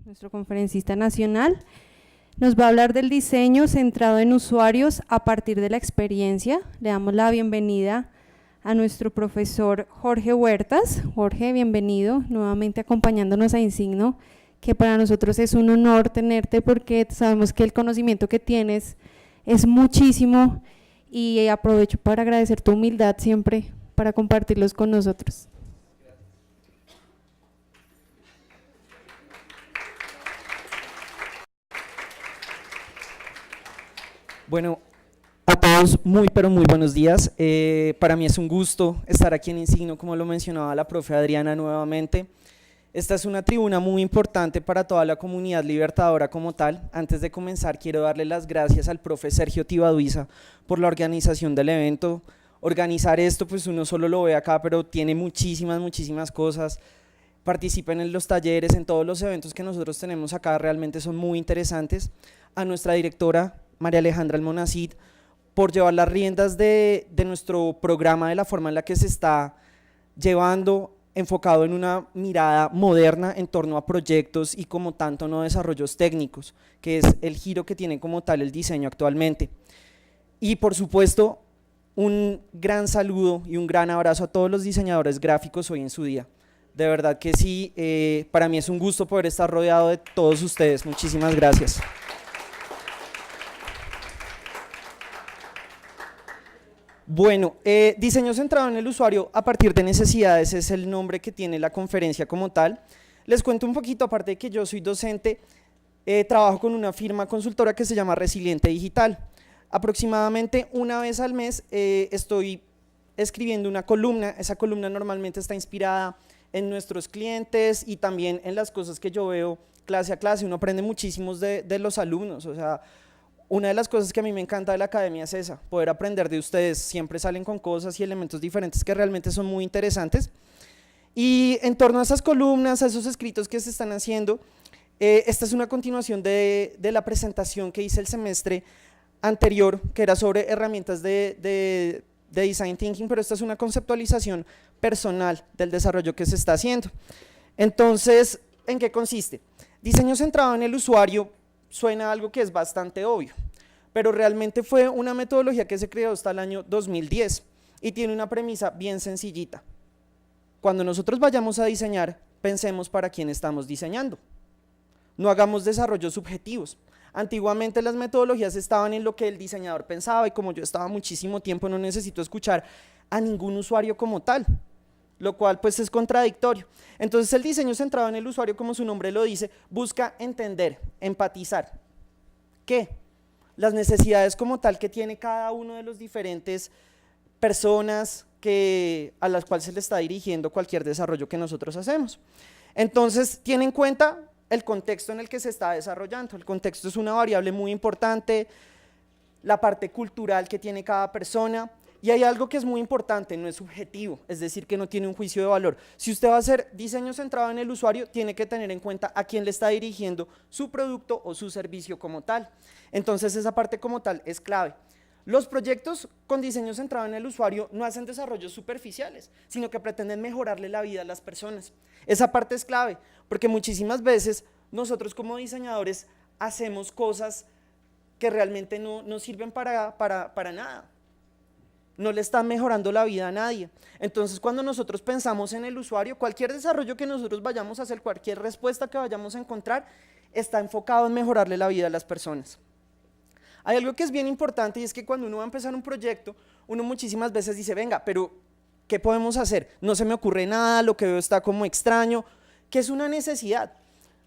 Nuestro conferencista nacional nos va a hablar del diseño centrado en usuarios a partir de la experiencia. Le damos la bienvenida a nuestro profesor Jorge Huertas. Jorge, bienvenido nuevamente acompañándonos a Insigno, que para nosotros es un honor tenerte porque sabemos que el conocimiento que tienes es muchísimo y aprovecho para agradecer tu humildad siempre para compartirlos con nosotros. Bueno, a todos muy pero muy buenos días. Para mí es un gusto estar aquí en Insigno, como lo mencionaba la profe Adriana nuevamente. Esta es una tribuna muy importante para toda la comunidad libertadora como tal. Antes de comenzar, quiero darle las gracias al profe Sergio Tibaduiza por la organización del evento. Organizar esto, pues uno solo lo ve acá, pero tiene muchísimas cosas. Participen en los talleres, en todos los eventos que nosotros tenemos acá, realmente son muy interesantes. A nuestra directora, María Alejandra Almonacid, por llevar las riendas de nuestro programa de la forma en la que se está llevando, enfocado en una mirada moderna en torno a proyectos y como tanto no desarrollos técnicos, que es el giro que tiene como tal el diseño actualmente. Y por supuesto, un gran saludo y un gran abrazo a todos los diseñadores gráficos hoy en su día. De verdad que sí, para mí es un gusto poder estar rodeado de todos ustedes. Muchísimas gracias. Bueno, diseño centrado en el usuario a partir de necesidades es el nombre que tiene la conferencia como tal. Les cuento un poquito, aparte de que yo soy docente, trabajo con una firma consultora que se llama Resiliente Digital. Aproximadamente una vez al mes estoy escribiendo una columna. Esa columna normalmente está inspirada en nuestros clientes y también en las cosas que yo veo clase a clase. Uno aprende muchísimos de los alumnos, o sea, una de las cosas que a mí me encanta de la academia es esa, poder aprender de ustedes. Siempre salen con cosas y elementos diferentes que realmente son muy interesantes. Y en torno a esas columnas, a esos escritos que se están haciendo, esta es una continuación de la presentación que hice el semestre anterior, que era sobre herramientas de Design Thinking, pero esta es una conceptualización personal del desarrollo que se está haciendo. Entonces, ¿en qué consiste? Diseño centrado en el usuario suena algo que es bastante obvio, pero realmente fue una metodología que se creó hasta el año 2010 y tiene una premisa bien sencillita. Cuando nosotros vayamos a diseñar, pensemos para quién estamos diseñando. No hagamos desarrollos subjetivos. Antiguamente las metodologías estaban en lo que el diseñador pensaba y como yo estaba muchísimo tiempo no necesito escuchar a ningún usuario como tal, lo cual pues es contradictorio. Entonces el diseño centrado en el usuario, como su nombre lo dice, busca entender, empatizar. ¿Qué? Las necesidades como tal que tiene cada uno de los diferentes personas a las cuales se le está dirigiendo cualquier desarrollo que nosotros hacemos. Entonces tiene en cuenta el contexto en el que se está desarrollando. El contexto es una variable muy importante, la parte cultural que tiene cada persona. Y hay algo que es muy importante, no es subjetivo, es decir, que no tiene un juicio de valor. Si usted va a hacer diseño centrado en el usuario, tiene que tener en cuenta a quién le está dirigiendo su producto o su servicio como tal. Entonces esa parte como tal es clave. Los proyectos con diseño centrado en el usuario no hacen desarrollos superficiales, sino que pretenden mejorarle la vida a las personas. Esa parte es clave, porque muchísimas veces nosotros como diseñadores hacemos cosas que realmente no sirven para nada. No le están mejorando la vida a nadie. Entonces, cuando nosotros pensamos en el usuario, cualquier desarrollo que nosotros vayamos a hacer, cualquier respuesta que vayamos a encontrar, está enfocado en mejorarle la vida a las personas. Hay algo que es bien importante y es que cuando uno va a empezar un proyecto, uno muchísimas veces dice, venga, pero ¿qué podemos hacer? No se me ocurre nada, lo que veo está como extraño. ¿Qué es una necesidad?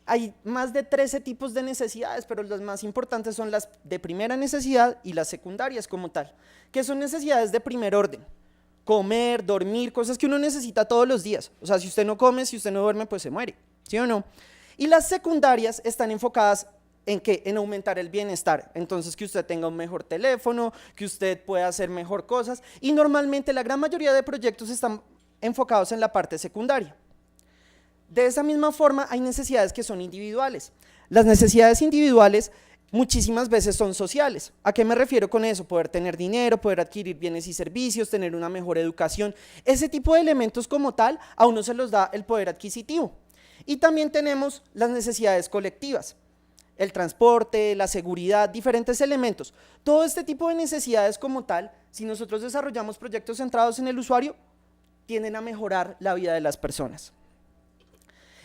Hay más de 13 tipos de necesidades, pero las más importantes son las de primera necesidad y las secundarias como tal, que son necesidades de primer orden. Comer, dormir, cosas que uno necesita todos los días. O sea, si usted no come, si usted no duerme, pues se muere, ¿sí o no? Y las secundarias están enfocadas ¿en qué? En aumentar el bienestar. Entonces, que usted tenga un mejor teléfono, que usted pueda hacer mejor cosas. Y normalmente la gran mayoría de proyectos están enfocados en la parte secundaria. De esa misma forma hay necesidades que son individuales. Las necesidades individuales muchísimas veces son sociales. ¿A qué me refiero con eso? Poder tener dinero, poder adquirir bienes y servicios, tener una mejor educación. Ese tipo de elementos como tal a uno se los da el poder adquisitivo. Y también tenemos las necesidades colectivas. El transporte, la seguridad, diferentes elementos. Todo este tipo de necesidades como tal, si nosotros desarrollamos proyectos centrados en el usuario, tienden a mejorar la vida de las personas.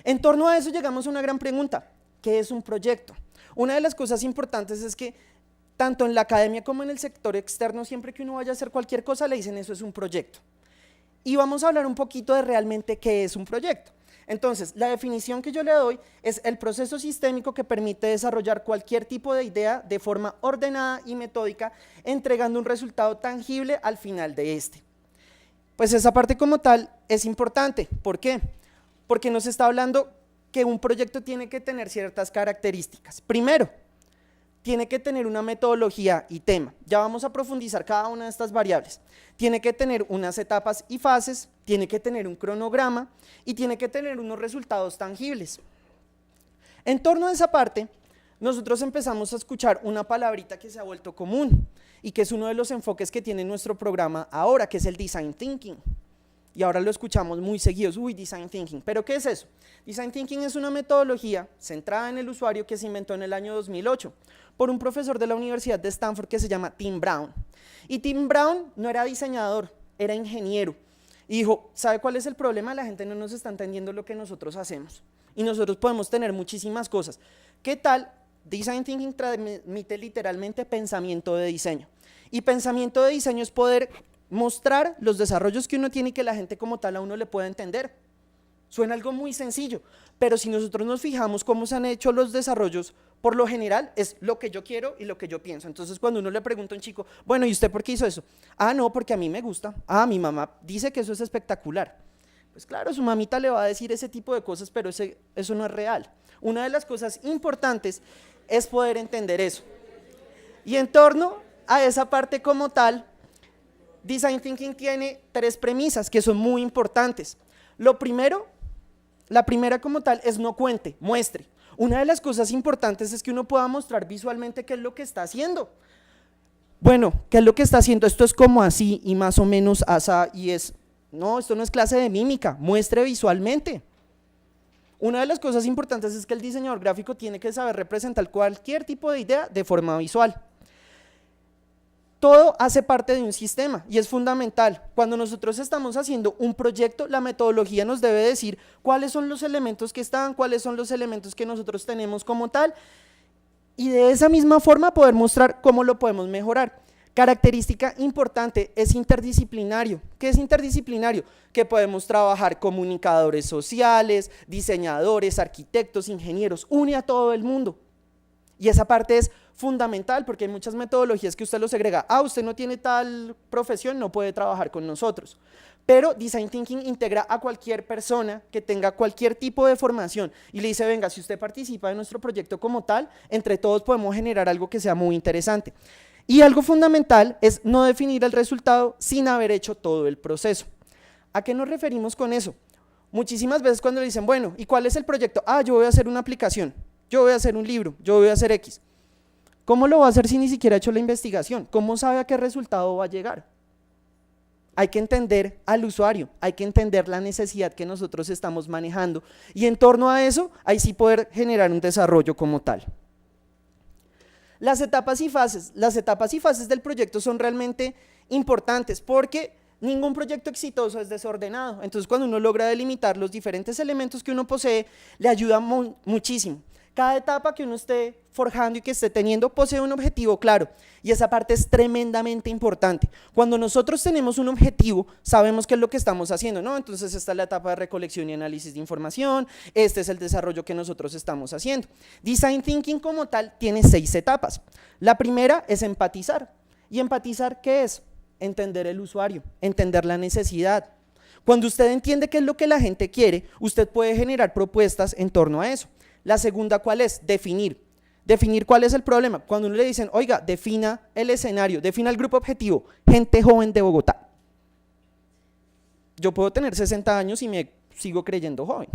En torno a eso llegamos a una gran pregunta: ¿qué es un proyecto? Una de las cosas importantes es que tanto en la academia como en el sector externo, siempre que uno vaya a hacer cualquier cosa le dicen eso es un proyecto. Y vamos a hablar un poquito de realmente qué es un proyecto. Entonces, la definición que yo le doy es el proceso sistémico que permite desarrollar cualquier tipo de idea de forma ordenada y metódica, entregando un resultado tangible al final de este. Pues esa parte como tal es importante. ¿Por qué? Porque nos está hablando que un proyecto tiene que tener ciertas características. Primero, tiene que tener una metodología y tema. Ya vamos a profundizar cada una de estas variables. Tiene que tener unas etapas y fases, tiene que tener un cronograma y tiene que tener unos resultados tangibles. En torno a esa parte, nosotros empezamos a escuchar una palabrita que se ha vuelto común y que es uno de los enfoques que tiene nuestro programa ahora, que es el Design Thinking. Y ahora lo escuchamos muy seguidos, Design Thinking. ¿Pero qué es eso? Design Thinking es una metodología centrada en el usuario que se inventó en el año 2008 por un profesor de la Universidad de Stanford que se llama Tim Brown. Y Tim Brown no era diseñador, era ingeniero. Y dijo, ¿sabe cuál es el problema? La gente no nos está entendiendo lo que nosotros hacemos. Y nosotros podemos tener muchísimas cosas. ¿Qué tal? Design Thinking transmite literalmente pensamiento de diseño. Y pensamiento de diseño es poder mostrar los desarrollos que uno tiene y que la gente como tal a uno le pueda entender. Suena algo muy sencillo, pero si nosotros nos fijamos cómo se han hecho los desarrollos, por lo general es lo que yo quiero y lo que yo pienso. Entonces cuando uno le pregunta a un chico, bueno, ¿y usted por qué hizo eso? Ah, no, porque a mí me gusta. Ah, mi mamá dice que eso es espectacular. Pues claro, su mamita le va a decir ese tipo de cosas, pero eso no es real. Una de las cosas importantes es poder entender eso. Y en torno a esa parte como tal, Design Thinking tiene 3 premisas que son muy importantes. Lo primero, la primera como tal es no cuente, muestre. Una de las cosas importantes es que uno pueda mostrar visualmente qué es lo que está haciendo. Bueno, ¿qué es lo que está haciendo? Esto es como así y más o menos asá y es, no, esto no es clase de mímica, muestre visualmente. Una de las cosas importantes es que el diseñador gráfico tiene que saber representar cualquier tipo de idea de forma visual. Todo hace parte de un sistema y es fundamental. Cuando nosotros estamos haciendo un proyecto, la metodología nos debe decir cuáles son los elementos que están, cuáles son los elementos que nosotros tenemos como tal, y de esa misma forma poder mostrar cómo lo podemos mejorar. Característica importante, es interdisciplinario. ¿Qué es interdisciplinario? Que podemos trabajar comunicadores sociales, diseñadores, arquitectos, ingenieros, une a todo el mundo. Y esa parte es fundamental porque hay muchas metodologías que usted lo segrega. Ah, usted no tiene tal profesión, no puede trabajar con nosotros. Pero Design Thinking integra a cualquier persona que tenga cualquier tipo de formación y le dice, venga, si usted participa en nuestro proyecto como tal, entre todos podemos generar algo que sea muy interesante. Y algo fundamental es no definir el resultado sin haber hecho todo el proceso. ¿A qué nos referimos con eso? Muchísimas veces cuando le dicen, bueno, ¿y cuál es el proyecto? Ah, yo voy a hacer una aplicación, yo voy a hacer un libro, yo voy a hacer X. ¿Cómo lo va a hacer si ni siquiera ha hecho la investigación? ¿Cómo sabe a qué resultado va a llegar? Hay que entender al usuario, hay que entender la necesidad que nosotros estamos manejando y en torno a eso, ahí sí poder generar un desarrollo como tal. Las etapas y fases del proyecto son realmente importantes porque ningún proyecto exitoso es desordenado. Entonces cuando uno logra delimitar los diferentes elementos que uno posee, le ayuda muchísimo. Cada etapa que uno esté forjando y que esté teniendo posee un objetivo claro y esa parte es tremendamente importante. Cuando nosotros tenemos un objetivo, sabemos qué es lo que estamos haciendo, ¿no? Entonces esta es la etapa de recolección y análisis de información, este es el desarrollo que nosotros estamos haciendo. Design Thinking como tal tiene 6 etapas. La primera es empatizar. ¿Y empatizar qué es? Entender el usuario, entender la necesidad. Cuando usted entiende qué es lo que la gente quiere, usted puede generar propuestas en torno a eso. La segunda, ¿cuál es? Definir. Definir cuál es el problema. Cuando uno le dicen, oiga, defina el escenario, defina el grupo objetivo, gente joven de Bogotá. Yo puedo tener 60 años y me sigo creyendo joven.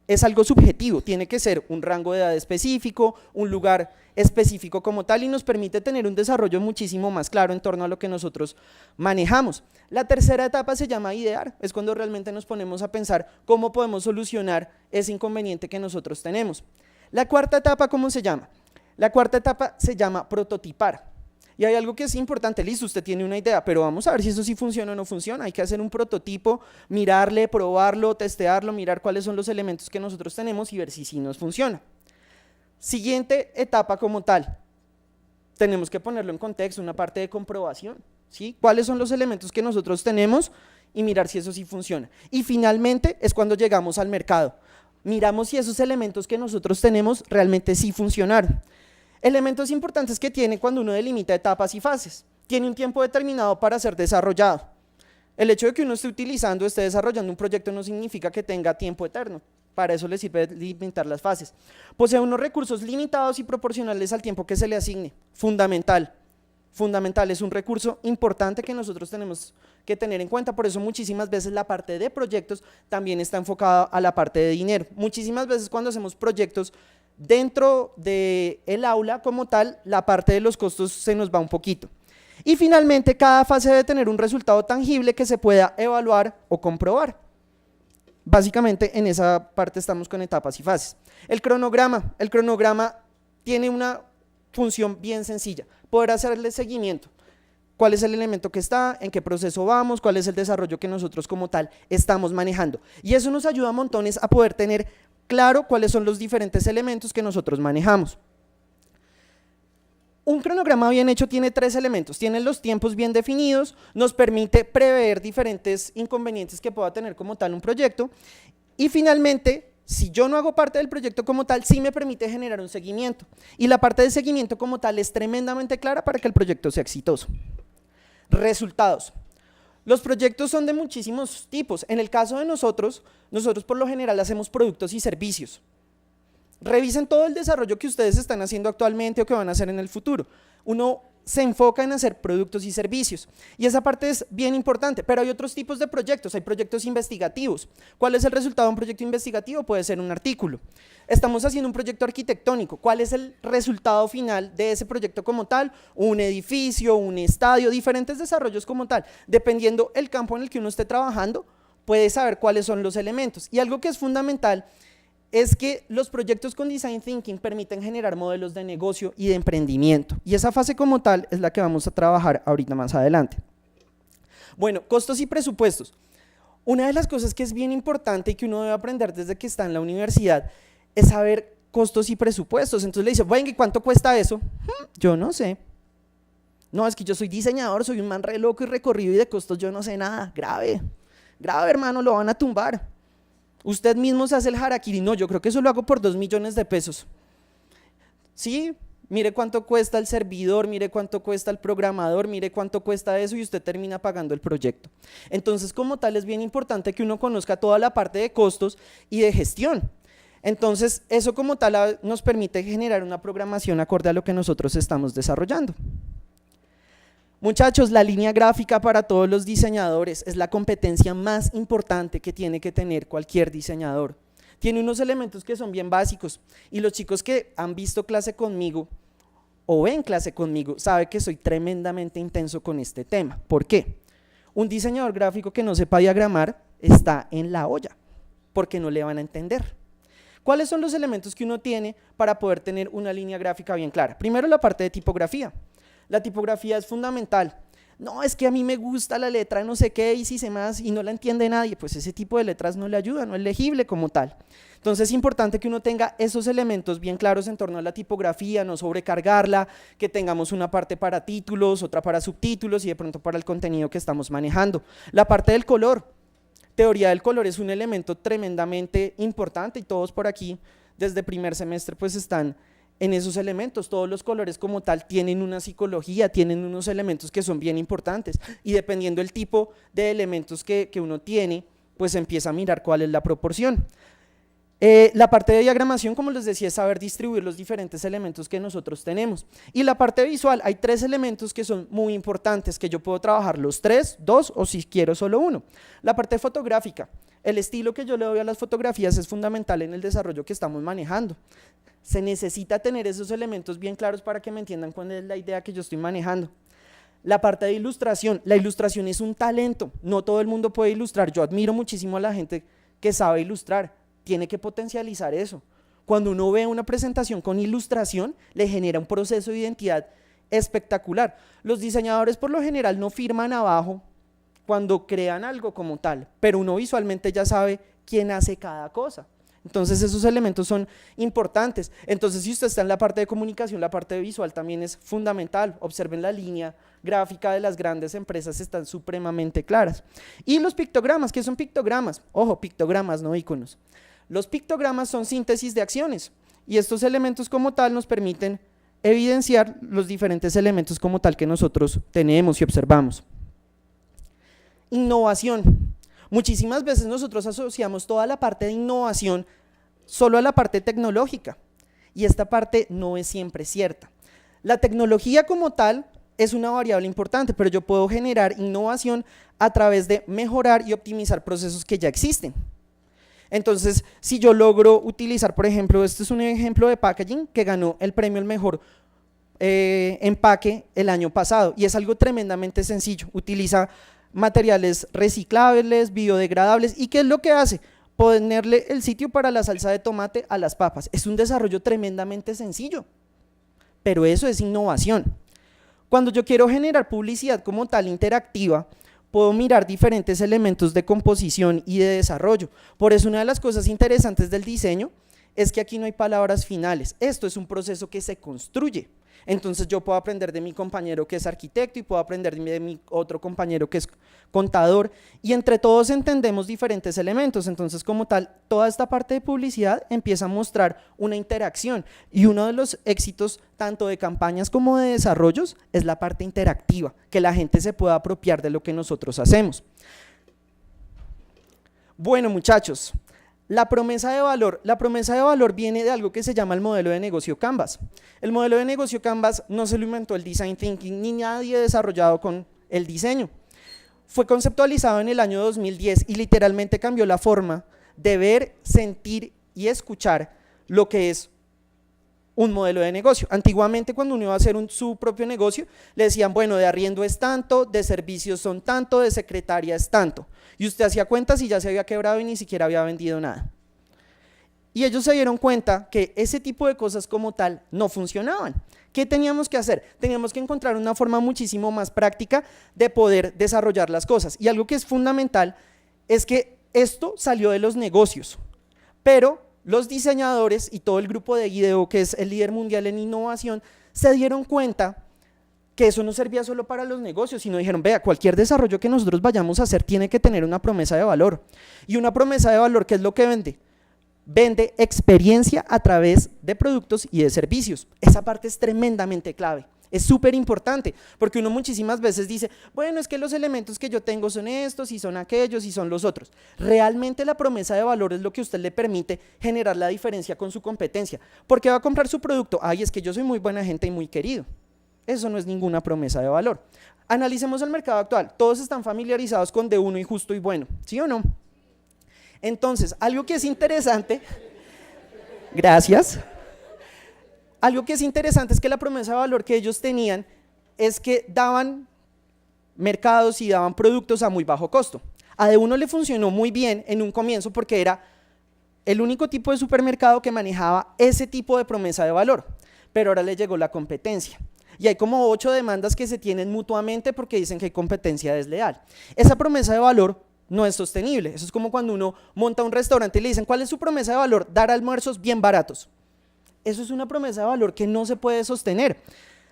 es algo subjetivo, tiene que ser un rango de edad específico, un lugar específico como tal y nos permite tener un desarrollo muchísimo más claro en torno a lo que nosotros manejamos. La tercera etapa se llama idear, es cuando realmente nos ponemos a pensar cómo podemos solucionar ese inconveniente que nosotros tenemos. La cuarta etapa, ¿cómo se llama? La cuarta etapa se llama prototipar. Y hay algo que es importante, listo, usted tiene una idea, pero vamos a ver si eso sí funciona o no funciona. Hay que hacer un prototipo, mirarle, probarlo, testearlo, mirar cuáles son los elementos que nosotros tenemos y ver si sí nos funciona. Siguiente etapa como tal, tenemos que ponerlo en contexto, una parte de comprobación, ¿sí? ¿Cuáles son los elementos que nosotros tenemos? Y mirar si eso sí funciona. Y finalmente es cuando llegamos al mercado. Miramos si esos elementos que nosotros tenemos realmente sí funcionaron. Elementos importantes que tiene cuando uno delimita etapas y fases. Tiene un tiempo determinado para ser desarrollado. El hecho de que uno esté desarrollando un proyecto no significa que tenga tiempo eterno. Para eso le sirve limitar las fases. Posee unos recursos limitados y proporcionales al tiempo que se le asigne. Fundamental. Fundamental, es un recurso importante que nosotros tenemos que tener en cuenta. Por eso muchísimas veces la parte de proyectos también está enfocada a la parte de dinero. Muchísimas veces cuando hacemos proyectos dentro del aula como tal, la parte de los costos se nos va un poquito. Y finalmente, cada fase debe tener un resultado tangible que se pueda evaluar o comprobar. Básicamente, en esa parte estamos con etapas y fases. El cronograma tiene una función bien sencilla, poder hacerle seguimiento. ¿Cuál es el elemento que está? ¿En qué proceso vamos? ¿Cuál es el desarrollo que nosotros como tal estamos manejando? Y eso nos ayuda a montones a poder tener claro cuáles son los diferentes elementos que nosotros manejamos. Un cronograma bien hecho tiene 3 elementos, tiene los tiempos bien definidos, nos permite prever diferentes inconvenientes que pueda tener como tal un proyecto y finalmente, si yo no hago parte del proyecto como tal, sí me permite generar un seguimiento y la parte de seguimiento como tal es tremendamente clara para que el proyecto sea exitoso. Resultados. Los proyectos son de muchísimos tipos. En el caso de nosotros por lo general hacemos productos y servicios. Revisen todo el desarrollo que ustedes están haciendo actualmente o que van a hacer en el futuro. Uno se enfoca en hacer productos y servicios y esa parte es bien importante, pero hay otros tipos de proyectos, hay proyectos investigativos. ¿Cuál es el resultado de un proyecto investigativo? Puede ser un artículo. Estamos haciendo un proyecto arquitectónico, ¿cuál es el resultado final de ese proyecto como tal? Un edificio, un estadio, diferentes desarrollos como tal. Dependiendo el campo en el que uno esté trabajando, puede saber cuáles son los elementos. Y algo que es fundamental es que los proyectos con Design Thinking permiten generar modelos de negocio y de emprendimiento. Y esa fase como tal es la que vamos a trabajar ahorita más adelante. Bueno, costos y presupuestos. Una de las cosas que es bien importante y que uno debe aprender desde que está en la universidad es saber costos y presupuestos. Entonces le dice, bueno, ¿y cuánto cuesta eso? Yo no sé. No, es que yo soy diseñador, soy un man re loco y recorrido y de costos yo no sé nada. Grave, grave hermano, lo van a tumbar. Usted mismo se hace el harakiri, no, yo creo que eso lo hago por 2 millones de pesos. Sí, mire cuánto cuesta el servidor, mire cuánto cuesta el programador, mire cuánto cuesta eso y usted termina pagando el proyecto. Entonces, como tal, es bien importante que uno conozca toda la parte de costos y de gestión. Entonces, eso como tal nos permite generar una programación acorde a lo que nosotros estamos desarrollando. Muchachos, la línea gráfica para todos los diseñadores es la competencia más importante que tiene que tener cualquier diseñador. Tiene unos elementos que son bien básicos y los chicos que han visto clase conmigo o ven clase conmigo saben que soy tremendamente intenso con este tema. ¿Por qué? Un diseñador gráfico que no sepa diagramar está en la olla porque no le van a entender. ¿Cuáles son los elementos que uno tiene para poder tener una línea gráfica bien clara? Primero, la parte de tipografía. La tipografía es fundamental. No, es que a mí me gusta la letra no sé qué y si sé más y no la entiende nadie, pues ese tipo de letras no le ayuda, no es legible como tal. Entonces es importante que uno tenga esos elementos bien claros en torno a la tipografía, no sobrecargarla, que tengamos una parte para títulos, otra para subtítulos y de pronto para el contenido que estamos manejando. La parte del color, teoría del color es un elemento tremendamente importante y todos por aquí desde primer semestre pues están en esos elementos. Todos los colores como tal tienen una psicología, tienen unos elementos que son bien importantes y dependiendo del tipo de elementos que uno tiene, pues empieza a mirar cuál es la proporción. La parte de diagramación, como les decía, es saber distribuir los diferentes elementos que nosotros tenemos. Y la parte visual, hay 3 elementos que son muy importantes, que yo puedo trabajar los 3, 2 o si quiero solo uno. La parte fotográfica El estilo que yo le doy a las fotografías es fundamental en el desarrollo que estamos manejando. Se necesita tener esos elementos bien claros para que me entiendan cuál es la idea que yo estoy manejando. La parte de ilustración, la ilustración es un talento, no todo el mundo puede ilustrar. Yo admiro muchísimo a la gente que sabe ilustrar, tiene que potencializar eso. Cuando uno ve una presentación con ilustración, le genera un proceso de identidad espectacular. Los diseñadores por lo general no firman abajo cuando crean algo como tal, pero uno visualmente ya sabe quién hace cada cosa. Entonces esos elementos son importantes. Entonces si usted está en la parte de comunicación, la parte de visual también es fundamental. Observen la línea gráfica de las grandes empresas, están supremamente claras. Y los pictogramas, ¿qué son pictogramas? Ojo, pictogramas, no iconos. Los pictogramas son síntesis de acciones y estos elementos como tal nos permiten evidenciar los diferentes elementos como tal que nosotros tenemos y observamos. Innovación. Muchísimas veces nosotros asociamos toda la parte de innovación solo a la parte tecnológica y esta parte no es siempre cierta. La tecnología como tal es una variable importante, pero yo puedo generar innovación a través de mejorar y optimizar procesos que ya existen. Entonces, si yo logro utilizar, por ejemplo, este es un ejemplo de packaging que ganó el premio al mejor empaque el año pasado y es algo tremendamente sencillo, utiliza materiales reciclables, biodegradables, ¿y qué es lo que hace? Ponerle el sitio para la salsa de tomate a las papas. Es un desarrollo tremendamente sencillo, pero eso es innovación. Cuando yo quiero generar publicidad como tal interactiva, puedo mirar diferentes elementos de composición y de desarrollo. Por eso una de las cosas interesantes del diseño es que aquí no hay palabras finales. Esto es un proceso que se construye. Entonces yo puedo aprender de mi compañero que es arquitecto y puedo aprender de mi otro compañero que es contador y entre todos entendemos diferentes elementos. Entonces como tal, toda esta parte de publicidad empieza a mostrar una interacción y uno de los éxitos tanto de campañas como de desarrollos es la parte interactiva, que la gente se pueda apropiar de lo que nosotros hacemos. Bueno, muchachos, la promesa de valor viene de algo que se llama el modelo de negocio Canvas. El modelo de negocio Canvas no se lo inventó el Design Thinking ni nadie desarrollado con el diseño. Fue conceptualizado en el año 2010 y literalmente cambió la forma de ver, sentir y escuchar lo que es un modelo de negocio. Antiguamente cuando uno iba a hacer su propio negocio, le decían, bueno, de arriendo es tanto, de servicios son tanto, de secretaria es tanto. Y usted hacía cuentas y ya se había quebrado y ni siquiera había vendido nada. Y ellos se dieron cuenta que ese tipo de cosas como tal no funcionaban. ¿Qué teníamos que hacer? Teníamos que encontrar una forma muchísimo más práctica de poder desarrollar las cosas. Y algo que es fundamental es que esto salió de los negocios, pero los diseñadores y todo el grupo de IDEO, que es el líder mundial en innovación, se dieron cuenta que eso no servía solo para los negocios, sino dijeron, vea, cualquier desarrollo que nosotros vayamos a hacer tiene que tener una promesa de valor. Y una promesa de valor, ¿qué es lo que vende? Vende experiencia a través de productos y de servicios. Esa parte es tremendamente clave. Es súper importante, porque uno muchísimas veces dice, bueno, es que los elementos que yo tengo son estos, y son aquellos, y son los otros. Realmente la promesa de valor es lo que a usted le permite generar la diferencia con su competencia. ¿Por qué va a comprar su producto? Ay, es que yo soy muy buena gente y muy querido. Eso no es ninguna promesa de valor. Analicemos el mercado actual. Todos están familiarizados con de uno y justo y bueno, ¿sí o no? Entonces, algo que es interesante, gracias. Algo que es interesante es que la promesa de valor que ellos tenían es que daban mercados y daban productos a muy bajo costo. A de uno le funcionó muy bien en un comienzo porque era el único tipo de supermercado que manejaba ese tipo de promesa de valor, pero ahora le llegó la competencia. Y hay como 8 demandas que se tienen mutuamente porque dicen que hay competencia desleal. Esa promesa de valor no es sostenible. Eso es como cuando uno monta un restaurante y le dicen, ¿cuál es su promesa de valor? Dar almuerzos bien baratos. Eso es una promesa de valor que no se puede sostener.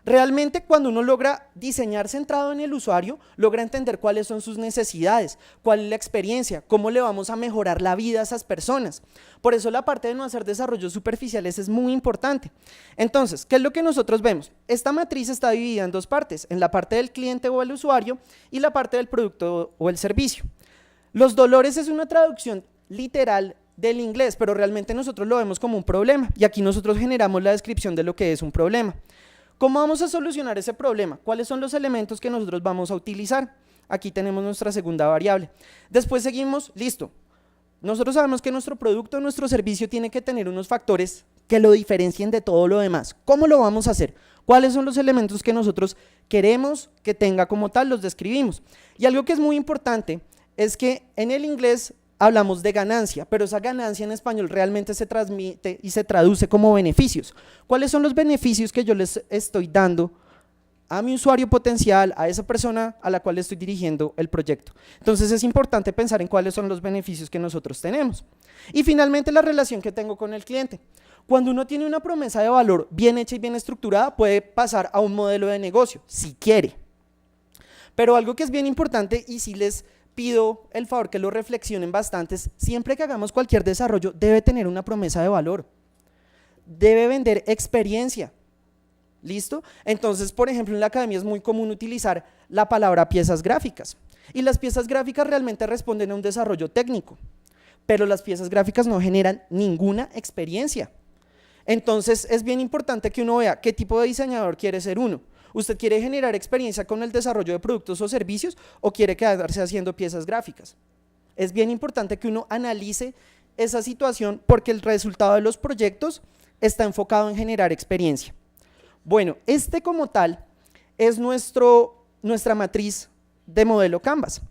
Realmente cuando uno logra diseñar centrado en el usuario, logra entender cuáles son sus necesidades, cuál es la experiencia, cómo le vamos a mejorar la vida a esas personas. Por eso la parte de no hacer desarrollos superficiales es muy importante. Entonces, ¿qué es lo que nosotros vemos? Esta matriz está dividida en dos partes, en la parte del cliente o el usuario y la parte del producto o el servicio. Los dolores es una traducción literal del inglés, pero realmente nosotros lo vemos como un problema y aquí nosotros generamos la descripción de lo que es un problema. ¿Cómo vamos a solucionar ese problema? ¿Cuáles son los elementos que nosotros vamos a utilizar? Aquí tenemos nuestra segunda variable. Después seguimos, listo, Nosotros sabemos que nuestro producto, nuestro servicio tiene que tener unos factores que lo diferencien de todo lo demás. ¿Cómo lo vamos a hacer? ¿Cuáles son los elementos que nosotros queremos que tenga como tal? Los describimos. Y algo que es muy importante es que en el inglés hablamos de ganancia, pero esa ganancia en español realmente se transmite y se traduce como beneficios. ¿Cuáles son los beneficios que yo les estoy dando a mi usuario potencial, a esa persona a la cual estoy dirigiendo el proyecto? Entonces es importante pensar en cuáles son los beneficios que nosotros tenemos. Y finalmente la relación que tengo con el cliente. Cuando uno tiene una promesa de valor bien hecha y bien estructurada, puede pasar a un modelo de negocio, si quiere. Pero algo que es bien importante, y si les pido el favor que lo reflexionen bastante, es siempre que hagamos cualquier desarrollo debe tener una promesa de valor, debe vender experiencia. ¿Listo? Entonces, por ejemplo, en la academia es muy común utilizar la palabra piezas gráficas, y las piezas gráficas realmente responden a un desarrollo técnico, pero las piezas gráficas no generan ninguna experiencia. Entonces es bien importante que uno vea qué tipo de diseñador quiere ser uno. ¿Usted quiere generar experiencia con el desarrollo de productos o servicios o quiere quedarse haciendo piezas gráficas? Es bien importante que uno analice esa situación porque el resultado de los proyectos está enfocado en generar experiencia. Bueno, este como tal es nuestra matriz de modelo Canvas.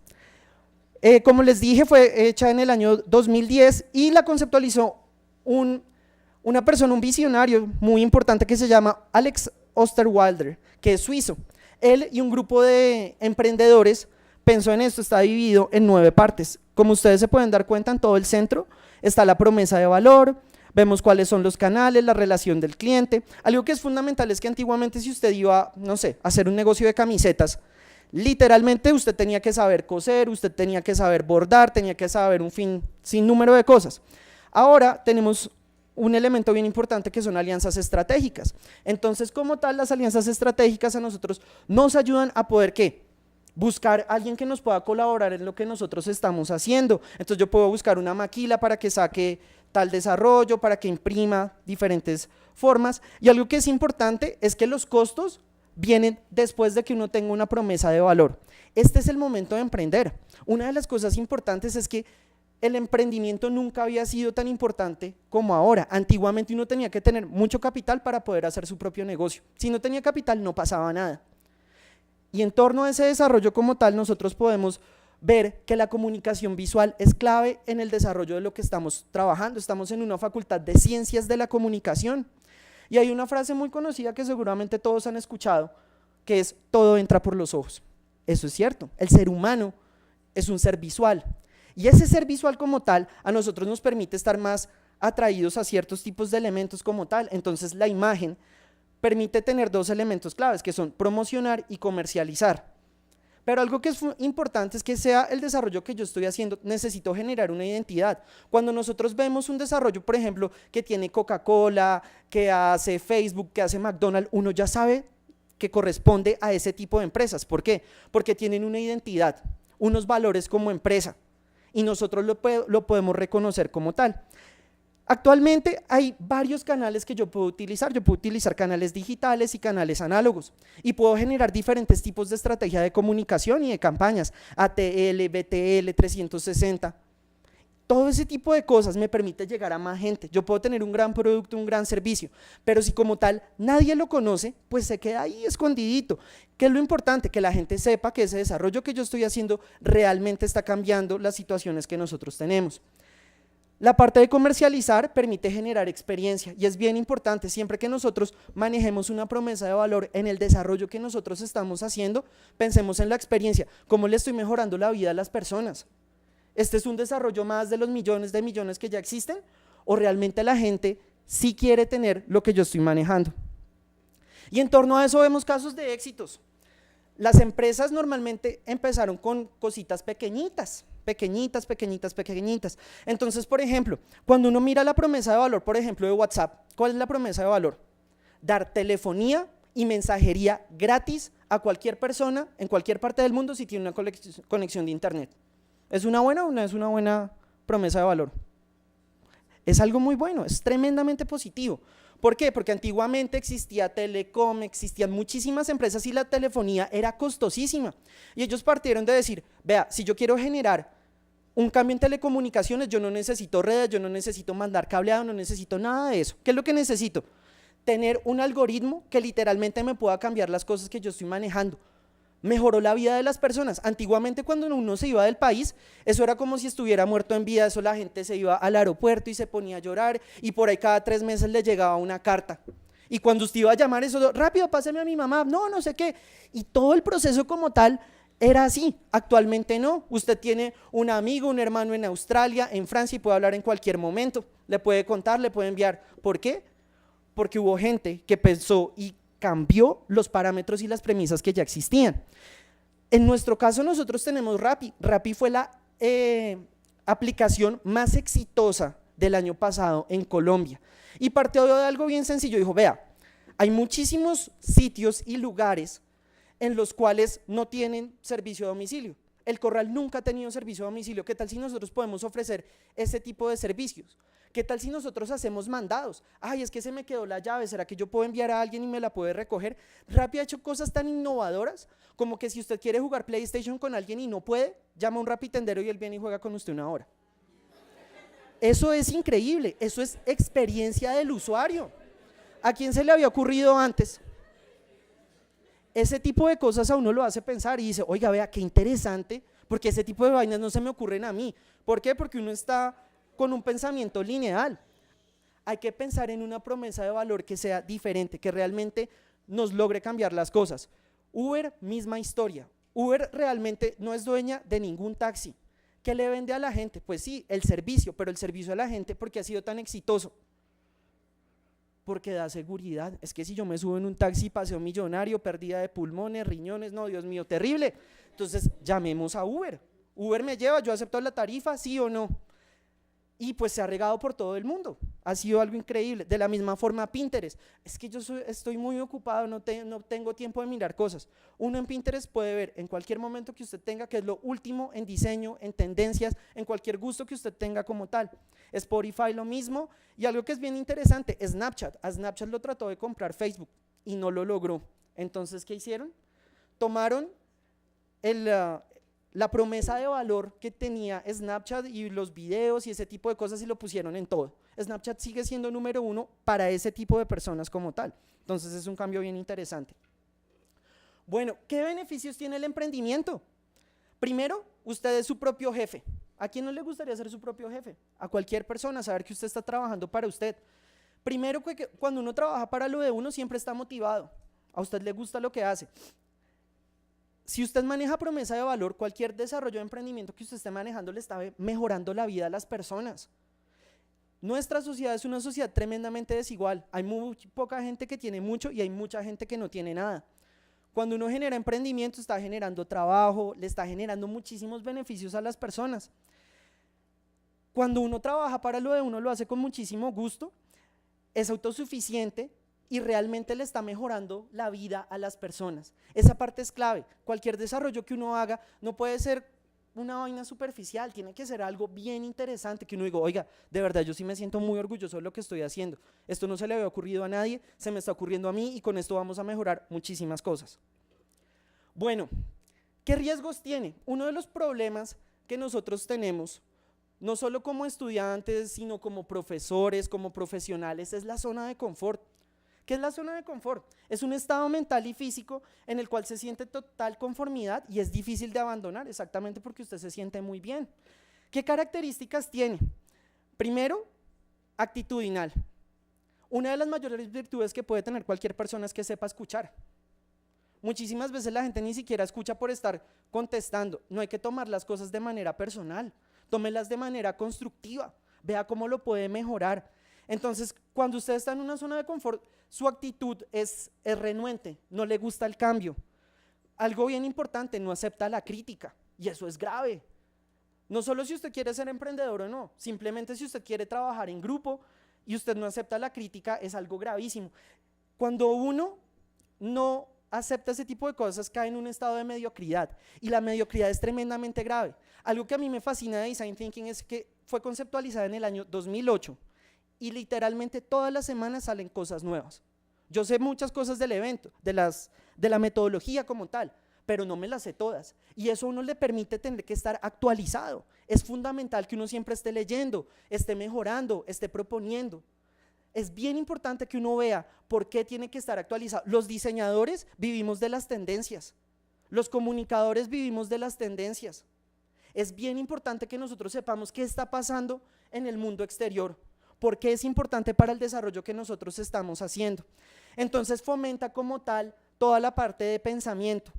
Como les dije, fue hecha en el año 2010 y la conceptualizó una persona, un visionario muy importante que se llama Alex Osterwalder, que es suizo. Él y un grupo de emprendedores pensó en esto, está dividido en 9 partes. Como ustedes se pueden dar cuenta, en todo el centro está la promesa de valor, vemos cuáles son los canales, la relación del cliente. Algo que es fundamental es que antiguamente si usted iba, no sé, a hacer un negocio de camisetas, literalmente usted tenía que saber coser, usted tenía que saber bordar, tenía que saber un sinnúmero de cosas. Ahora tenemos un elemento bien importante que son alianzas estratégicas. Entonces, como tal, las alianzas estratégicas a nosotros nos ayudan a poder, ¿qué? Buscar a alguien que nos pueda colaborar en lo que nosotros estamos haciendo. Entonces yo puedo buscar una maquila para que saque tal desarrollo, para que imprima diferentes formas. Y algo que es importante es que los costos vienen después de que uno tenga una promesa de valor. Este es el momento de emprender. Una de las cosas importantes es que el emprendimiento nunca había sido tan importante como ahora. Antiguamente uno tenía que tener mucho capital para poder hacer su propio negocio. Si no tenía capital no pasaba nada. Y en torno a ese desarrollo como tal nosotros podemos ver que la comunicación visual es clave en el desarrollo de lo que estamos trabajando. Estamos en una facultad de ciencias de la comunicación. Y hay una frase muy conocida que seguramente todos han escuchado, que es todo entra por los ojos. Eso es cierto, el ser humano es un ser visual. Y ese ser visual como tal a nosotros nos permite estar más atraídos a ciertos tipos de elementos como tal. Entonces la imagen permite tener 2 elementos claves que son promocionar y comercializar. Pero algo que es importante es que sea el desarrollo que yo estoy haciendo, necesito generar una identidad. Cuando nosotros vemos un desarrollo, por ejemplo, que tiene Coca-Cola, que hace Facebook, que hace McDonald's, uno ya sabe que corresponde a ese tipo de empresas. ¿Por qué? Porque tienen una identidad, unos valores como empresa. Y nosotros lo podemos reconocer como tal. Actualmente hay varios canales que yo puedo utilizar. Yo puedo utilizar canales digitales y canales análogos y puedo generar diferentes tipos de estrategia de comunicación y de campañas, ATL, BTL, 360. Todo ese tipo de cosas me permite llegar a más gente. Yo puedo tener un gran producto, un gran servicio, pero si como tal nadie lo conoce, pues se queda ahí escondidito. ¿Qué es lo importante? Que la gente sepa que ese desarrollo que yo estoy haciendo realmente está cambiando las situaciones que nosotros tenemos. La parte de comercializar permite generar experiencia y es bien importante siempre que nosotros manejemos una promesa de valor en el desarrollo que nosotros estamos haciendo, pensemos en la experiencia, cómo le estoy mejorando la vida a las personas. ¿Este es un desarrollo más de los millones de millones que ya existen? ¿O realmente la gente sí quiere tener lo que yo estoy manejando? Y en torno a eso vemos casos de éxitos. Las empresas normalmente empezaron con cositas pequeñitas. Entonces, por ejemplo, cuando uno mira la promesa de valor, por ejemplo, de WhatsApp, ¿cuál es la promesa de valor? Dar telefonía y mensajería gratis a cualquier persona en cualquier parte del mundo si tiene una conexión de internet. ¿Es una buena o no es una buena promesa de valor? Es algo muy bueno, es tremendamente positivo. ¿Por qué? Porque antiguamente existía Telecom, existían muchísimas empresas y la telefonía era costosísima. Y ellos partieron de decir, vea, si yo quiero generar Un cambio en telecomunicaciones, yo no necesito redes, yo no necesito mandar cableado, no necesito nada de eso. ¿Qué es lo que necesito? Tener un algoritmo que literalmente me pueda cambiar las cosas que yo estoy manejando. Mejoró la vida de las personas. Antiguamente cuando uno se iba del país, eso era como si estuviera muerto en vida, eso la gente se iba al aeropuerto y se ponía a llorar y por ahí cada 3 meses le llegaba una carta. Y cuando usted iba a llamar eso, rápido, páseme a mi mamá, no sé qué. Y todo el proceso como tal era así. Actualmente no. Usted tiene un amigo, un hermano en Australia, en Francia y puede hablar en cualquier momento. Le puede contar, le puede enviar. ¿Por qué? Porque hubo gente que pensó y cambió los parámetros y las premisas que ya existían. En nuestro caso nosotros tenemos Rappi. Rappi fue la aplicación más exitosa del año pasado en Colombia y partió de algo bien sencillo. Dijo, vea, hay muchísimos sitios y lugares en los cuales no tienen servicio a domicilio. El Corral nunca ha tenido servicio a domicilio. ¿Qué tal si nosotros podemos ofrecer ese tipo de servicios? ¿Qué tal si nosotros hacemos mandados? Ay, es que se me quedó la llave, ¿será que yo puedo enviar a alguien y me la puede recoger? Rappi ha hecho cosas tan innovadoras como que si usted quiere jugar PlayStation con alguien y no puede, llama a un rapitendero y él viene y juega con usted una hora. Eso es increíble, eso es experiencia del usuario. ¿A quién se le había ocurrido antes? Ese tipo de cosas a uno lo hace pensar y dice, oiga, vea, qué interesante, porque ese tipo de vainas no se me ocurren a mí. ¿Por qué? Porque uno está con un pensamiento lineal. Hay que pensar en una promesa de valor que sea diferente, que realmente nos logre cambiar las cosas. Uber, misma historia. Uber realmente no es dueña de ningún taxi. ¿Qué le vende a la gente? Pues sí, el servicio, pero el servicio a la gente, ¿por qué ha sido tan exitoso? Porque da seguridad. Es que si yo me subo en un taxi, paseo millonario, pérdida de pulmones, riñones, no, Dios mío, terrible. Entonces llamemos a Uber. Uber me lleva, yo acepto la tarifa, sí o no. Y pues se ha regado por todo el mundo, ha sido algo increíble. De la misma forma Pinterest, es que yo estoy muy ocupado, no tengo tiempo de mirar cosas. Uno en Pinterest puede ver en cualquier momento que usted tenga, que es lo último en diseño, en tendencias, en cualquier gusto que usted tenga como tal. Spotify lo mismo, y algo que es bien interesante, Snapchat. A Snapchat lo trató de comprar Facebook y no lo logró. Entonces, ¿qué hicieron? Tomaron la promesa de valor que tenía Snapchat y los videos y ese tipo de cosas y lo pusieron en todo. Snapchat sigue siendo número 1 para ese tipo de personas como tal. Entonces es un cambio bien interesante. Bueno, ¿qué beneficios tiene el emprendimiento? Primero, usted es su propio jefe. ¿A quién no le gustaría ser su propio jefe? A cualquier persona, saber que usted está trabajando para usted. Primero, cuando uno trabaja para lo de uno siempre está motivado. A usted le gusta lo que hace. Si usted maneja promesa de valor, cualquier desarrollo de emprendimiento que usted esté manejando le está mejorando la vida a las personas. Nuestra sociedad es una sociedad tremendamente desigual. Hay muy poca gente que tiene mucho y hay mucha gente que no tiene nada. Cuando uno genera emprendimiento, está generando trabajo, le está generando muchísimos beneficios a las personas. Cuando uno trabaja para lo de uno, lo hace con muchísimo gusto, es autosuficiente y realmente le está mejorando la vida a las personas. Esa parte es clave. Cualquier desarrollo que uno haga no puede ser una vaina superficial, tiene que ser algo bien interesante, que uno diga, oiga, de verdad yo sí me siento muy orgulloso de lo que estoy haciendo. Esto no se le había ocurrido a nadie, se me está ocurriendo a mí y con esto vamos a mejorar muchísimas cosas. Bueno, ¿qué riesgos tiene? Uno de los problemas que nosotros tenemos, no solo como estudiantes, sino como profesores, como profesionales, es la zona de confort. ¿Qué es la zona de confort? Es un estado mental y físico en el cual se siente total conformidad y es difícil de abandonar, exactamente porque usted se siente muy bien. ¿Qué características tiene? Primero, actitudinal. Una de las mayores virtudes que puede tener cualquier persona es que sepa escuchar. Muchísimas veces la gente ni siquiera escucha por estar contestando. No hay que tomar las cosas de manera personal, tómelas de manera constructiva, vea cómo lo puede mejorar. Entonces, cuando usted está en una zona de confort, su actitud es renuente, no le gusta el cambio. Algo bien importante, no acepta la crítica, y eso es grave. No solo si usted quiere ser emprendedor o no, simplemente si usted quiere trabajar en grupo y usted no acepta la crítica, es algo gravísimo. Cuando uno no acepta ese tipo de cosas, cae en un estado de mediocridad, y la mediocridad es tremendamente grave. Algo que a mí me fascina de Design Thinking es que fue conceptualizada en el año 2008, y literalmente todas las semanas salen cosas nuevas. Yo sé muchas cosas del evento, de la metodología como tal, pero no me las sé todas. Y eso a uno le permite tener que estar actualizado. Es fundamental que uno siempre esté leyendo, esté mejorando, esté proponiendo. Es bien importante que uno vea por qué tiene que estar actualizado. Los diseñadores vivimos de las tendencias, los comunicadores vivimos de las tendencias. Es bien importante que nosotros sepamos qué está pasando en el mundo exterior, por qué es importante para el desarrollo que nosotros estamos haciendo. Entonces fomenta como tal toda la parte de pensamiento.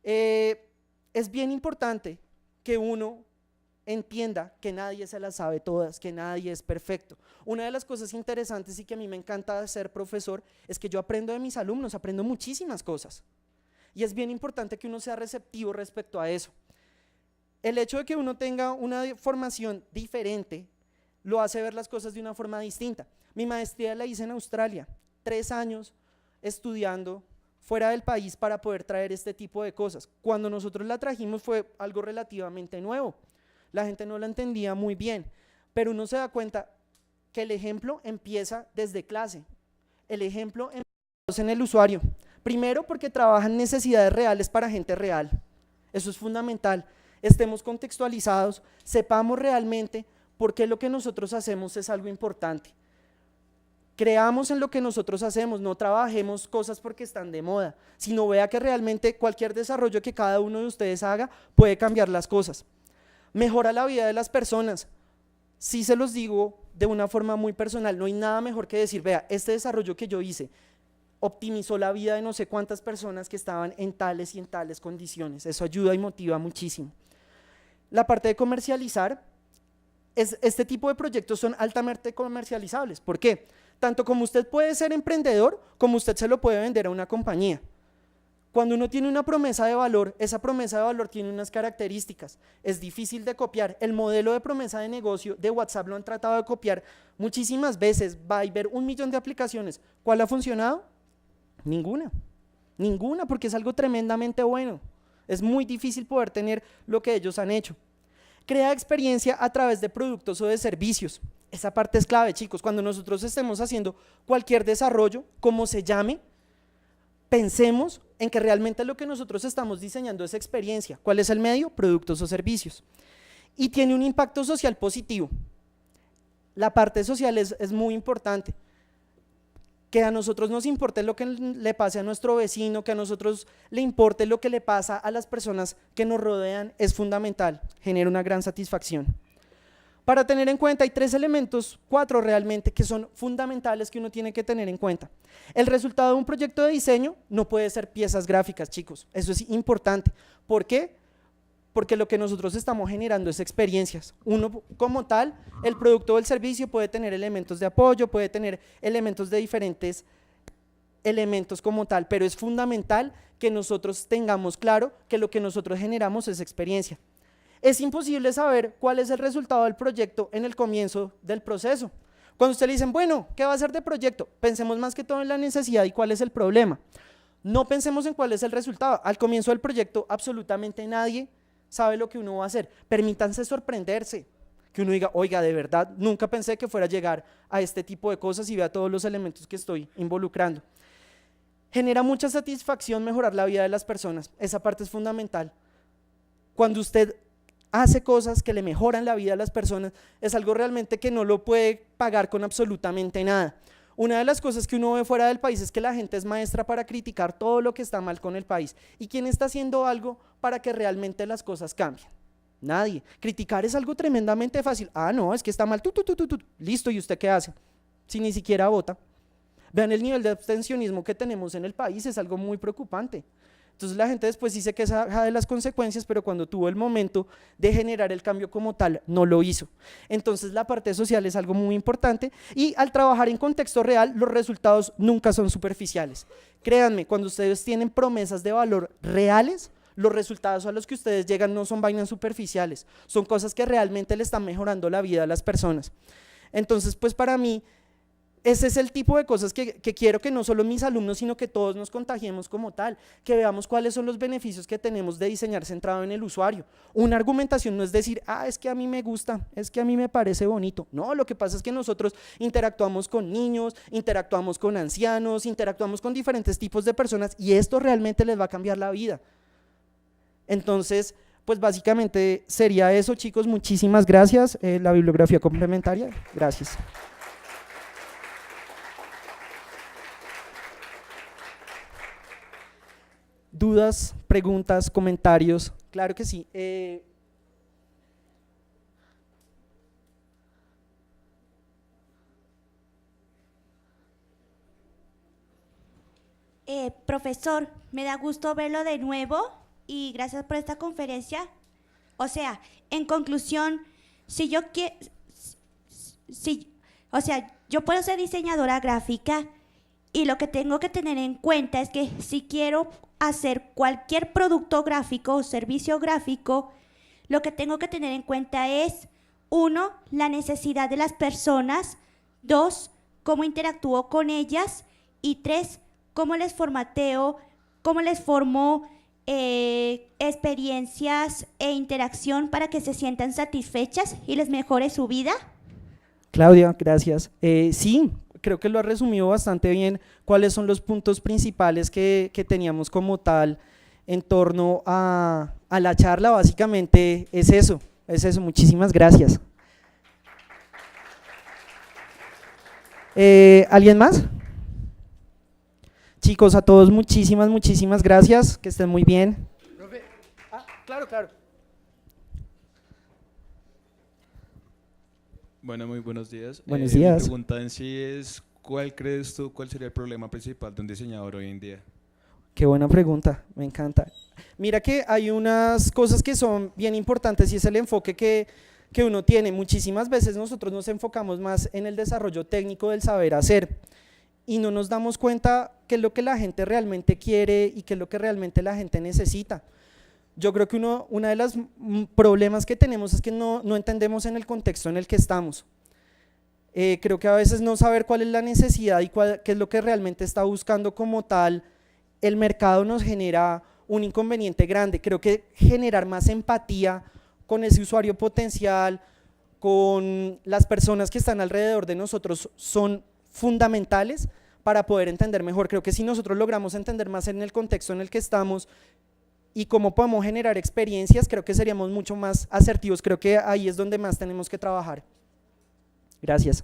Es bien importante que uno entienda que nadie se las sabe todas, que nadie es perfecto. Una de las cosas interesantes y que a mí me encanta ser profesor es que yo aprendo de mis alumnos, aprendo muchísimas cosas. Y es bien importante que uno sea receptivo respecto a eso. El hecho de que uno tenga una formación diferente lo hace ver las cosas de una forma distinta. Mi maestría la hice en Australia, 3 años estudiando fuera del país para poder traer este tipo de cosas. Cuando nosotros la trajimos fue algo relativamente nuevo, la gente no la entendía muy bien, pero uno se da cuenta que el ejemplo empieza desde clase, el ejemplo empieza en el usuario. Primero porque trabajan necesidades reales para gente real, eso es fundamental, estemos contextualizados, sepamos realmente por qué lo que nosotros hacemos es algo importante. Creamos en lo que nosotros hacemos, no trabajemos cosas porque están de moda, sino vea que realmente cualquier desarrollo que cada uno de ustedes haga puede cambiar las cosas. Mejora la vida de las personas. Sí se los digo de una forma muy personal, no hay nada mejor que decir, vea, este desarrollo que yo hice optimizó la vida de no sé cuántas personas que estaban en tales y en tales condiciones. Eso ayuda y motiva muchísimo. La parte de comercializar, este tipo de proyectos son altamente comercializables. ¿Por qué? Tanto como usted puede ser emprendedor, como usted se lo puede vender a una compañía. Cuando uno tiene una promesa de valor, esa promesa de valor tiene unas características, es difícil de copiar. El modelo de promesa de negocio de WhatsApp lo han tratado de copiar muchísimas veces, va a haber 1 millón de aplicaciones. ¿Cuál ha funcionado? Ninguna, porque es algo tremendamente bueno. Es muy difícil poder tener lo que ellos han hecho. Crea experiencia a través de productos o de servicios. Esa parte es clave, chicos. Cuando nosotros estemos haciendo cualquier desarrollo, como se llame, pensemos en que realmente lo que nosotros estamos diseñando es experiencia. ¿Cuál es el medio? Productos o servicios. Y tiene un impacto social positivo. La parte social es muy importante. Que a nosotros nos importe lo que le pase a nuestro vecino, que a nosotros le importe lo que le pasa a las personas que nos rodean, es fundamental, genera una gran satisfacción. Para tener en cuenta hay 3 elementos, 4 realmente, que son fundamentales que uno tiene que tener en cuenta. El resultado de un proyecto de diseño no puede ser piezas gráficas, chicos, eso es importante. ¿Por qué? Porque lo que nosotros estamos generando es experiencias. Uno como tal, el producto o el servicio puede tener elementos de apoyo, puede tener elementos de diferentes elementos como tal, pero es fundamental que nosotros tengamos claro que lo que nosotros generamos es experiencia. Es imposible saber cuál es el resultado del proyecto en el comienzo del proceso. Cuando usted le dicen, bueno, ¿qué va a hacer de proyecto? Pensemos más que todo en la necesidad y cuál es el problema. No pensemos en cuál es el resultado. Al comienzo del proyecto absolutamente nadie sabe lo que uno va a hacer. Permítanse sorprenderse, que uno diga, oiga, de verdad, nunca pensé que fuera a llegar a este tipo de cosas y vea todos los elementos que estoy involucrando. Genera mucha satisfacción mejorar la vida de las personas, esa parte es fundamental. Cuando usted hace cosas que le mejoran la vida a las personas, es algo realmente que no lo puede pagar con absolutamente nada. Una de las cosas que uno ve fuera del país es que la gente es maestra para criticar todo lo que está mal con el país. ¿Y quién está haciendo algo para que realmente las cosas cambien? Nadie. Criticar es algo tremendamente fácil. Ah, no, es que está mal, listo, ¿y usted qué hace? Si ni siquiera vota. Vean el nivel de abstencionismo que tenemos en el país, es algo muy preocupante. Entonces la gente después sí se queja de las consecuencias, pero cuando tuvo el momento de generar el cambio como tal, no lo hizo. Entonces la parte social es algo muy importante y al trabajar en contexto real, los resultados nunca son superficiales. Créanme, cuando ustedes tienen promesas de valor reales, los resultados a los que ustedes llegan no son vainas superficiales, son cosas que realmente le están mejorando la vida a las personas. Entonces, pues para mí, ese es el tipo de cosas que quiero que no solo mis alumnos, sino que todos nos contagiemos como tal, que veamos cuáles son los beneficios que tenemos de diseñar centrado en el usuario. Una argumentación no es decir, es que a mí me gusta, es que a mí me parece bonito. No, lo que pasa es que nosotros interactuamos con niños, interactuamos con ancianos, interactuamos con diferentes tipos de personas y esto realmente les va a cambiar la vida. Entonces, pues básicamente sería eso, chicos. Muchísimas gracias. La bibliografía complementaria. Gracias. ¿Dudas, preguntas, comentarios? Claro que sí. Profesor, me da gusto verlo de nuevo y gracias por esta conferencia. O sea, en conclusión, si yo quiero, o sea, yo puedo ser diseñadora gráfica y lo que tengo que tener en cuenta es que si quiero hacer cualquier producto gráfico o servicio gráfico, lo que tengo que tener en cuenta es, 1, la necesidad de las personas, 2, cómo interactúo con ellas y 3, cómo les formateo, cómo les formo experiencias e interacción para que se sientan satisfechas y les mejore su vida. Claudia, gracias. Sí, creo que lo ha resumido bastante bien. ¿Cuáles son los puntos principales que teníamos como tal en torno a la charla? Básicamente es eso, muchísimas gracias. ¿Alguien más? Chicos, a todos muchísimas gracias, que estén muy bien. Profe. Claro. Bueno, muy buenos días. Buenos días. Mi pregunta en sí es, ¿cuál crees tú, cuál sería el problema principal de un diseñador hoy en día? Qué buena pregunta, me encanta. Mira que hay unas cosas que son bien importantes y es el enfoque que uno tiene. Muchísimas veces nosotros nos enfocamos más en el desarrollo técnico del saber hacer y no nos damos cuenta qué es lo que la gente realmente quiere y qué es lo que realmente la gente necesita. Yo creo que uno de los problemas que tenemos es que no entendemos en el contexto en el que estamos. Creo que a veces no saber cuál es la necesidad y qué es lo que realmente está buscando como tal el mercado nos genera un inconveniente grande. Creo que generar más empatía con ese usuario potencial, con las personas que están alrededor de nosotros son fundamentales para poder entender mejor. Creo que si nosotros logramos entender más en el contexto en el que estamos y cómo podemos generar experiencias, creo que seríamos mucho más asertivos. Creo que ahí es donde más tenemos que trabajar. Gracias.